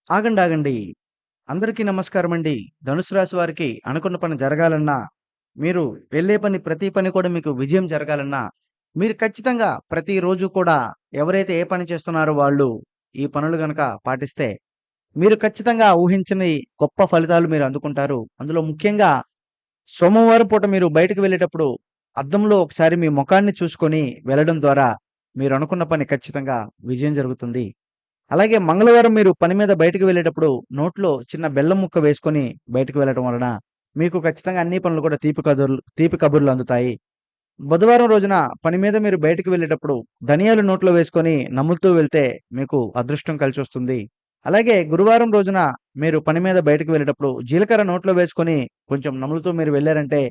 ఆగండి, ఆగండి. అందరికీ నమస్కారమండి. ధనుసు రాశి వారికి అనుకున్న పని జరగాలన్నా, మీరు వెళ్ళే ప్రతి పని కూడా మీకు విజయం జరగాలన్నా, మీరు ఖచ్చితంగా ప్రతిరోజు కూడా ఎవరైతే ఏ పని చేస్తున్నారో వాళ్ళు ఈ పనులు గనక పాటిస్తే, మీరు ఖచ్చితంగా ఊహించని గొప్ప ఫలితాలు మీరు అందుకుంటారు. అందులో ముఖ్యంగా సోమవారం పూట మీరు బయటకు వెళ్ళేటప్పుడు అద్దంలో ఒకసారి మీ మొఖాన్ని చూసుకొని వెళ్ళడం ద్వారా మీరు అనుకున్న పని ఖచ్చితంగా విజయం జరుగుతుంది. అలాగే మంగళవారం మీరు పని మీద బయటికి వెళ్ళేటప్పుడు నోట్లో చిన్న బెల్లం ముక్క వేసుకొని బయటికి వెళ్ళటం వలన మీకు ఖచ్చితంగా అన్ని పనులు కూడా తీపి కబుర్లు అందుతాయి. బుధవారం రోజున పని మీద మీరు బయటికి వెళ్ళేటప్పుడు ధనియాలు నోట్లో వేసుకొని నములుతూ వెళ్తే మీకు అదృష్టం కలిసొస్తుంది. అలాగే గురువారం రోజున మీరు పని మీద బయటికి వెళ్ళేటప్పుడు జీలకర్ర నోట్లో వేసుకొని కొంచెం నములుతూ మీరు వెళ్లారంటే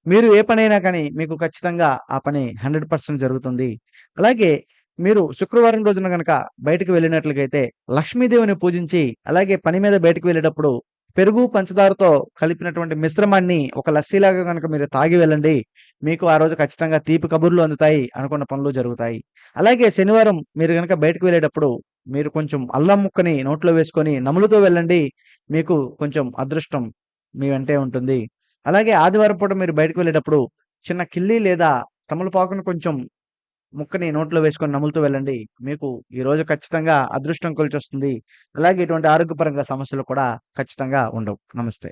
మీరు ఏ పనైనా కానీ మీకు ఖచ్చితంగా ఆ పని 100% జరుగుతుంది. అలాగే మీరు శుక్రవారం రోజున గనక బయటికి వెళ్ళినట్లయితే లక్ష్మీదేవిని పూజించి అలాగే పని మీద బయటికి వెళ్ళేటప్పుడు పెరుగు, పంచదారతో కలిపినటువంటి మిశ్రమాన్ని ఒక లస్సీలాగా గనక మీరు తాగి వెళ్ళండి. మీకు ఆ రోజు ఖచ్చితంగా తీపి కబుర్లు అందుతాయి. అనుకున్న పనులు జరుగుతాయి. అలాగే శనివారం మీరు గనక బయటకి వెళ్ళేటప్పుడు మీరు కొంచెం అల్లం ముక్కని నోట్లో వేసుకొని నములుతూ వెళ్ళండి. మీకు కొంచెం అదృష్టం మీ వెంటే ఉంటుంది. అలాగే ఆదివారం పూట మీరు బయటకి వెళ్ళేటప్పుడు చిన్న కిల్లి లేదా తమలపాకును కొంచెం ముక్కని నోట్లో వేసుకొని నములుతూ వెళ్ళండి. మీకు ఈరోజు ఖచ్చితంగా అదృష్టం కొలిచొస్తుంది. అలాగే ఎటువంటి ఆరోగ్యపరంగా సమస్యలు కూడా ఖచ్చితంగా ఉండవు. నమస్తే.